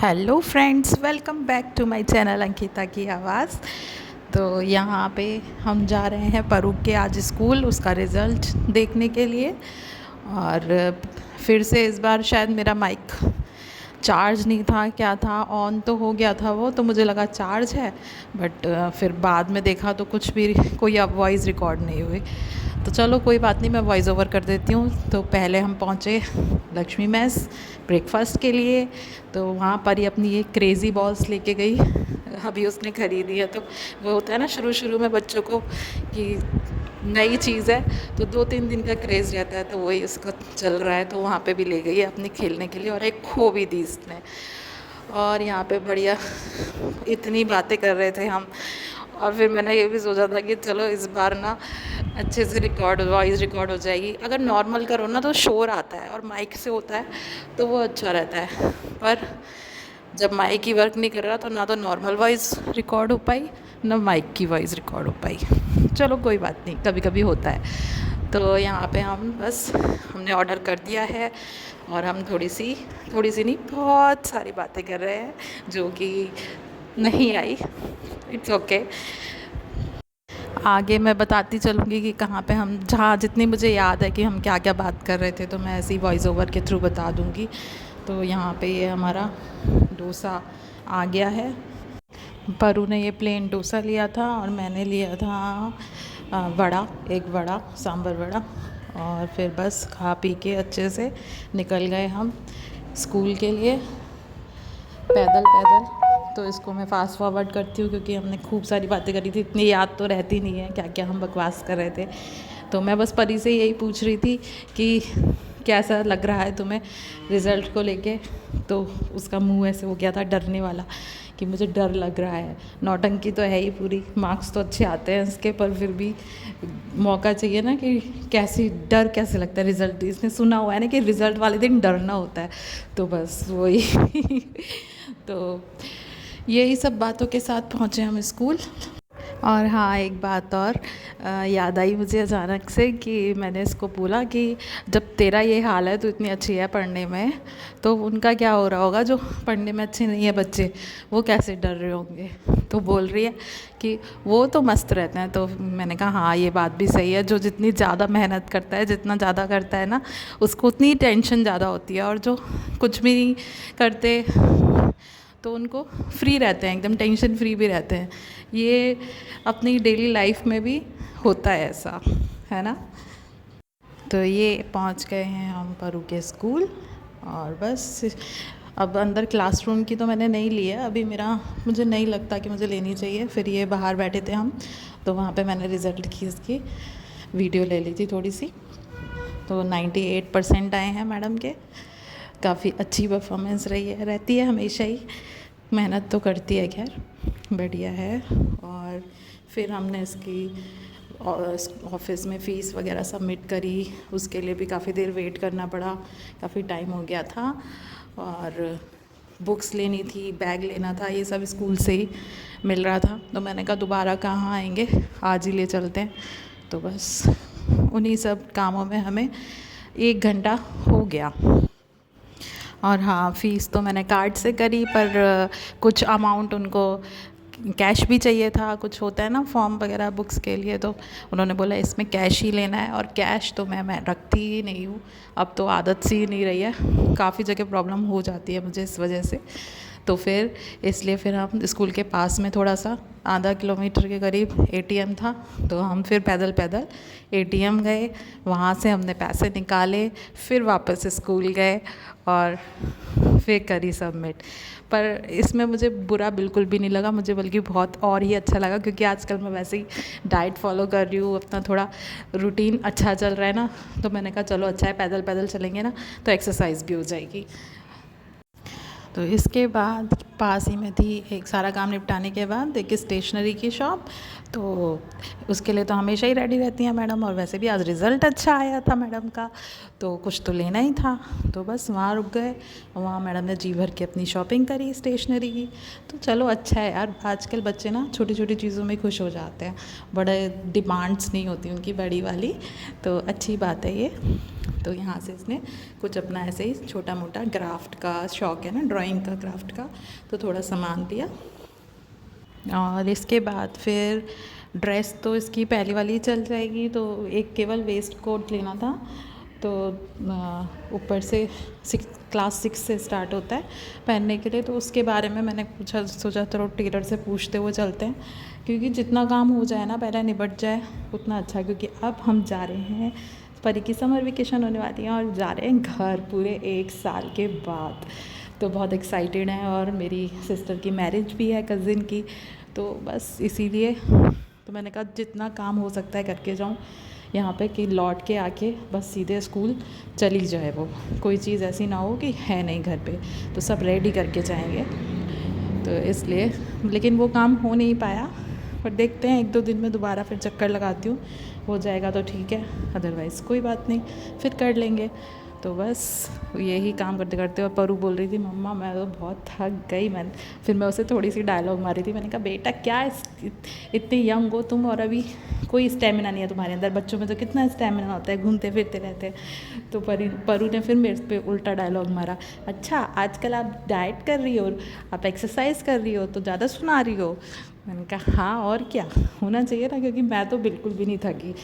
Hello friends, welcome back to my channel Ankita की आवाज़। तो यहाँ पे हम जा रहे हैं परूक के आज स्कूल उसका रिज़ल्ट देखने के लिए। और फिर से इस बार शायद मेरा माइक चार्ज नहीं था, क्या था, ऑन तो हो गया था वो, तो मुझे लगा चार्ज है, बट फिर बाद में देखा तो कुछ भी कोई वॉइस रिकॉर्ड नहीं हुई। तो चलो कोई बात नहीं, मैं वॉइस ओवर कर देती हूँ। तो पहले हम पहुँचे लक्ष्मी मेस ब्रेकफास्ट के लिए। तो वहाँ पर ही अपनी ये क्रेज़ी बॉल्स लेके गई, अभी उसने ख़रीदी है। तो वो होता है ना शुरू शुरू में बच्चों को कि नई चीज़ है तो 2-3 दिन का क्रेज़ रहता है, तो वही उसका चल रहा है। तो वहाँ पे भी ले गई है अपने खेलने के लिए, और एक खो भी दी इसने। और यहाँ पे बढ़िया इतनी बातें कर रहे थे हम। और फिर मैंने ये भी सोचा था कि चलो इस बार ना अच्छे से वॉइस रिकॉर्ड हो जाएगी। अगर नॉर्मल करो ना तो शोर आता है, और माइक से होता है तो वो अच्छा रहता है। पर जब माइक ही वर्क नहीं कर रहा तो ना तो नॉर्मल वॉइस रिकॉर्ड हो पाई, ना माइक की वॉइस रिकॉर्ड हो पाई। चलो कोई बात नहीं, कभी कभी होता है। तो यहाँ पे हमने ऑर्डर कर दिया है, और हम थोड़ी सी नहीं, बहुत सारी बातें कर रहे हैं जो कि नहीं आई। It's okay. आगे मैं बताती चलूँगी कि कहाँ पे हम, जहाँ जितनी मुझे याद है कि हम क्या क्या बात कर रहे थे, तो मैं ऐसे ही वॉइस ओवर के थ्रू बता दूँगी। तो यहाँ पे ये हमारा डोसा आ गया है। परू ने ये प्लेन डोसा लिया था, और मैंने लिया था वड़ा, एक वड़ा, सांभर वड़ा। और फिर बस खा पी के अच्छे से निकल गए हम स्कूल के लिए, पैदल पैदल। तो इसको मैं फ़ास्ट फॉरवर्ड करती हूँ क्योंकि हमने खूब सारी बातें करी थी, इतनी याद तो रहती नहीं है क्या क्या हम बकवास कर रहे थे। तो मैं बस परी से यही पूछ रही थी कि कैसा लग रहा है तुम्हें रिज़ल्ट को लेके। तो उसका मुंह ऐसे हो गया था डरने वाला कि मुझे डर लग रहा है। नौटंकी तो है ही पूरी, मार्क्स तो अच्छे आते हैं इसके, पर फिर भी मौका चाहिए ना कि डर कैसे लगता है रिज़ल्ट। इसने सुना हुआ है ना कि रिज़ल्ट वाले दिन डरना होता है, तो बस वही तो यही सब बातों के साथ पहुँचे हम स्कूल। और हाँ, एक बात और याद आई मुझे अचानक से कि मैंने इसको बोला कि जब तेरा ये हाल है, तो इतनी अच्छी है पढ़ने में, तो उनका क्या हो रहा होगा जो पढ़ने में अच्छे नहीं है बच्चे, वो कैसे डर रहे होंगे। तो बोल रही है कि वो तो मस्त रहते हैं। तो मैंने कहा हाँ, ये बात भी सही है, जो जितनी ज़्यादा मेहनत करता है, जितना ज़्यादा करता है ना, उसको उतनी टेंशन ज़्यादा होती है। और जो कुछ भी नहीं करते तो उनको फ्री रहते हैं, एकदम टेंशन फ्री भी रहते हैं। ये अपनी डेली लाइफ में भी होता है ऐसा, है ना। तो ये पहुंच गए हैं हम परू के स्कूल। और बस अब अंदर क्लासरूम की तो मैंने नहीं ली है अभी, मुझे नहीं लगता कि मुझे लेनी चाहिए। फिर ये बाहर बैठे थे हम, तो वहाँ पे मैंने रिज़ल्ट की इसकी वीडियो ले ली थी थोड़ी सी। तो 98% आए हैं मैडम के। काफ़ी अच्छी परफॉर्मेंस रहती है हमेशा ही, मेहनत तो करती है, खैर बढ़िया है। और फिर हमने इसकी ऑफिस में फ़ीस वगैरह सबमिट करी, उसके लिए भी काफ़ी देर वेट करना पड़ा, काफ़ी टाइम हो गया था। और बुक्स लेनी थी, बैग लेना था, ये सब स्कूल से ही मिल रहा था। तो मैंने कहा दोबारा कहाँ आएंगे, आज ही ले चलते हैं। तो बस उन्हीं सब कामों में हमें 1 घंटा हो गया। और हाँ, फ़ीस तो मैंने कार्ड से करी, पर कुछ अमाउंट उनको कैश भी चाहिए था। कुछ होता है ना फॉर्म वगैरह बुक्स के लिए, तो उन्होंने बोला इसमें कैश ही लेना है। और कैश तो मैं रखती ही नहीं हूँ, अब तो आदत सी नहीं रही है, काफ़ी जगह प्रॉब्लम हो जाती है मुझे इस वजह से। तो फिर इसलिए फिर हम स्कूल के पास में थोड़ा सा आधा किलोमीटर के करीब एटीएम था, तो हम फिर पैदल पैदल एटीएम गए, वहाँ से हमने पैसे निकाले, फिर वापस स्कूल गए और फिर करी सबमिट। पर इसमें मुझे बुरा बिल्कुल भी नहीं लगा, मुझे बल्कि बहुत और ही अच्छा लगा, क्योंकि आजकल मैं वैसे ही डाइट फॉलो कर रही हूँ, अपना थोड़ा रूटीन अच्छा चल रहा है ना। तो मैंने कहा चलो अच्छा है, पैदल पैदल चलेंगे ना तो एक्सरसाइज भी हो जाएगी। तो इसके बाद पास ही में थी एक सारा काम निपटाने के बाद एक स्टेशनरी की शॉप, तो उसके लिए तो हमेशा ही रेडी रहती हैं मैडम, और वैसे भी आज रिज़ल्ट अच्छा आया था मैडम का, तो कुछ तो लेना ही था, तो बस वहाँ रुक गए। वहाँ मैडम ने जी भर के अपनी शॉपिंग करी स्टेशनरी की। तो चलो अच्छा है यार, आजकल बच्चे ना छोटी छोटी चीज़ों में खुश हो जाते हैं, बड़े डिमांड्स नहीं होती उनकी बड़ी वाली, तो अच्छी बात है ये। तो यहाँ से इसने कुछ अपना ऐसे ही छोटा मोटा क्राफ्ट का शौक़ है ना, ड्राइंग का, क्राफ्ट का, तो थोड़ा सामान लिया। और इसके बाद फिर ड्रेस तो इसकी पहली वाली चल जाएगी, तो एक केवल वेस्ट कोट लेना था, तो ऊपर से क्लास 6 से स्टार्ट होता है पहनने के लिए, तो उसके बारे में मैंने सोचा चलो टेलर से पूछते हुए चलते हैं, क्योंकि जितना काम हो जाए ना पहले निपट जाए उतना अच्छा, क्योंकि अब हम जा रहे हैं, परी की समर वेकेशन होने वाली है और जा रहे हैं घर पूरे 1 साल के बाद, तो बहुत एक्साइटेड हैं। और मेरी सिस्टर की मैरिज भी है, कज़िन की, तो बस इसीलिए तो मैंने कहा जितना काम हो सकता है करके जाऊँ यहाँ पे, कि लौट के आके बस सीधे स्कूल चली जाए, वो कोई चीज़ ऐसी ना हो कि है नहीं घर पे, तो सब रेडी करके जाएंगे, तो इसलिए। लेकिन वो काम हो नहीं पाया, पर देखते हैं 1-2 दिन में दोबारा फिर चक्कर लगाती हूँ, हो जाएगा तो ठीक है, अदरवाइज़ कोई बात नहीं, फिर कर लेंगे। तो बस यही काम करते करते, और परू बोल रही थी मम्मा मैं तो बहुत थक गई, फिर मैं उसे थोड़ी सी डायलॉग मारी थी, मैंने कहा बेटा क्या इतने यंग हो तुम और अभी कोई स्टेमिना नहीं है तुम्हारे अंदर, बच्चों में तो कितना स्टेमिना होता है, घूमते फिरते रहते हैं। तो परू ने फिर मेरे पे उल्टा डायलॉग मारा, अच्छा आजकल आप डाइट कर रही हो, आप एक्सरसाइज कर रही हो, तो ज़्यादा सुना रही हो। मैंने कहा हाँ और क्या होना चाहिए ना, क्योंकि मैं तो बिल्कुल भी नहीं थकी।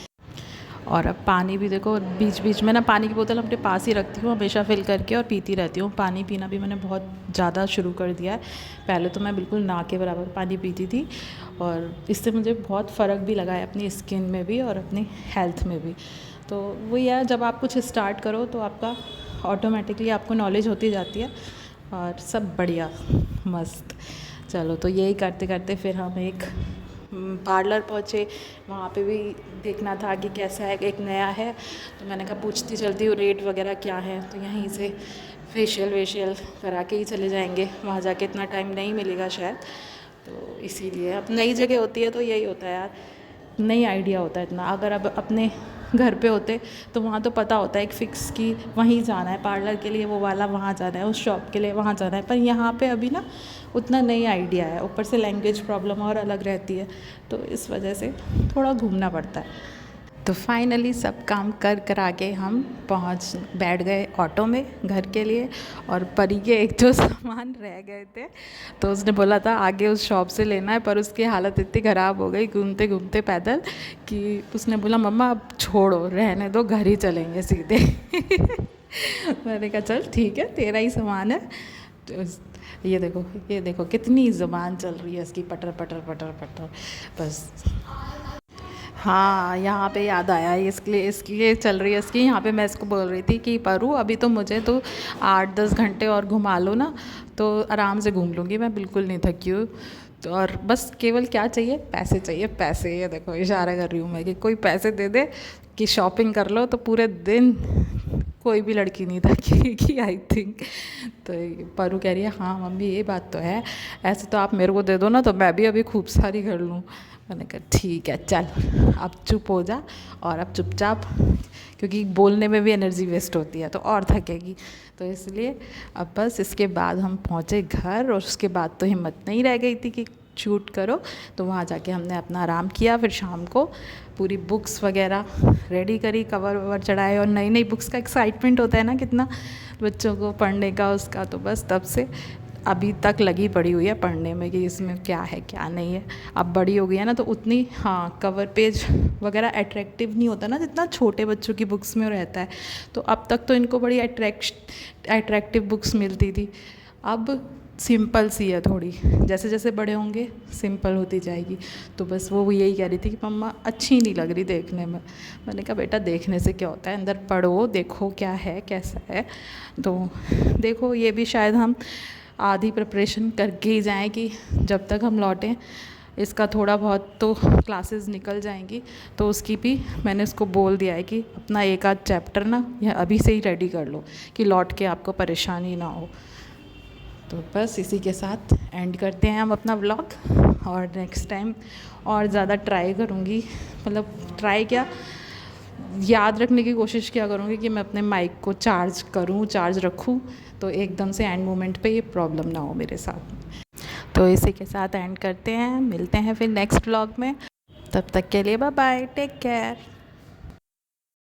और अब पानी भी देखो, बीच बीच में ना पानी की बोतल अपने पास ही रखती हूँ हमेशा फिल करके, और पीती रहती हूँ। पानी पीना भी मैंने बहुत ज़्यादा शुरू कर दिया है, पहले तो मैं बिल्कुल ना के बराबर पानी पीती थी, और इससे मुझे बहुत फ़र्क भी लगा है अपनी स्किन में भी और अपनी हेल्थ में भी। तो वही है, जब आप कुछ स्टार्ट करो तो आपका ऑटोमेटिकली आपको नॉलेज होती जाती है, और सब बढ़िया मस्त। चलो तो यही करते करते फिर हम एक पार्लर पहुँचे, वहाँ पे भी देखना था कि कैसा है, एक नया है, तो मैंने कहा पूछती चलती हूँ रेट वगैरह क्या है, तो यहीं से फेशियल वेशियल करा के ही चले जाएंगे, वहाँ जाके इतना टाइम नहीं मिलेगा शायद, तो इसीलिए। अब नई जगह होती है तो यही होता है यार, नहीं आइडिया होता है इतना। अगर अब अपने घर पे होते तो वहाँ तो पता होता है एक फ़िक्स कि वहीं जाना है, पार्लर के लिए वो वाला वहाँ जाना है, उस शॉप के लिए वहाँ जाना है, पर यहाँ पे अभी ना उतना नहीं आइडिया है, ऊपर से लैंग्वेज प्रॉब्लम और अलग रहती है, तो इस वजह से थोड़ा घूमना पड़ता है। तो फाइनली सब काम कर करा के हम बैठ गए ऑटो में घर के लिए, और परी के एक जो सामान रह गए थे, तो उसने बोला था आगे उस शॉप से लेना है, पर उसकी हालत इतनी ख़राब हो गई घूमते घूमते पैदल, कि उसने बोला मम्मा अब छोड़ो रहने दो, घर ही चलेंगे सीधे। मैंने कहा चल ठीक है तेरा ही सामान है। तो ये देखो कितनी ज़ुबान चल रही है इसकी, पटर पटर पटर पटर बस। हाँ यहाँ पे याद आया, इसके लिए चल रही है इसकी। यहाँ पे मैं इसको बोल रही थी कि परू अभी तो मुझे तो 8-10 घंटे और घुमा लो ना, तो आराम से घूम लूँगी, मैं बिल्कुल नहीं थकी हूँ। तो और बस केवल क्या चाहिए, पैसे चाहिए, पैसे। ये देखो इशारा कर रही हूँ मैं कि कोई पैसे दे दे कि शॉपिंग कर लो, तो पूरे दिन कोई भी लड़की नहीं थकेगी आई थिंक। तो परू कह रही है हाँ मम्मी ये बात तो है, ऐसे तो आप मेरे को दे दो ना तो मैं भी अभी खूब सारी कर लूँ। मैंने कहा ठीक है चल अब चुप हो जा, और अब चुपचाप, क्योंकि बोलने में भी एनर्जी वेस्ट होती है तो और थकेगी, तो इसलिए अब बस इसके बाद हम पहुँचे घर, और उसके बाद तो हिम्मत नहीं रह गई थी कि शूट करो, तो वहाँ जाके हमने अपना आराम किया। फिर शाम को पूरी बुक्स वगैरह रेडी करी, कवर ववर चढ़ाए, और नई नई बुक्स का एक्साइटमेंट होता है ना कितना बच्चों को पढ़ने का उसका, तो बस तब से अभी तक लगी पड़ी हुई है पढ़ने में कि इसमें क्या है क्या नहीं है। अब बड़ी हो गई है ना तो उतनी हाँ कवर पेज वगैरह अट्रैक्टिव नहीं होता ना जितना छोटे बच्चों की बुक्स में रहता है, तो अब तक तो इनको बड़ी अट्रैक्टिव बुक्स मिलती थी, अब सिंपल सी है थोड़ी, जैसे जैसे बड़े होंगे सिंपल होती जाएगी। तो बस वो यही कह रही थी कि मम्मा अच्छी नहीं लग रही देखने में। मैंने कहा बेटा देखने से क्या होता है, अंदर पढ़ो देखो क्या है कैसा है। तो देखो ये भी शायद हम आधी प्रिपरेशन करके ही जाएँ कि जब तक हम लौटें इसका थोड़ा बहुत तो क्लासेस निकल जाएंगी, तो उसकी भी मैंने इसको बोल दिया है कि अपना एक आध चैप्टर ना यह अभी से ही रेडी कर लो कि लौट के आपको परेशानी ना हो। तो बस इसी के साथ एंड करते हैं हम अपना व्लॉग, और नेक्स्ट टाइम और ज़्यादा ट्राई करूँगी, मतलब ट्राई क्या, याद रखने की कोशिश किया करूँगी कि मैं अपने माइक को चार्ज करूँ, चार्ज रखूँ, तो एकदम से एंड मोमेंट पे ये प्रॉब्लम ना हो मेरे साथ। तो इसी के साथ एंड करते हैं, मिलते हैं फिर नेक्स्ट व्लॉग में। तब तक के लिए बाय बाय, टेक केयर।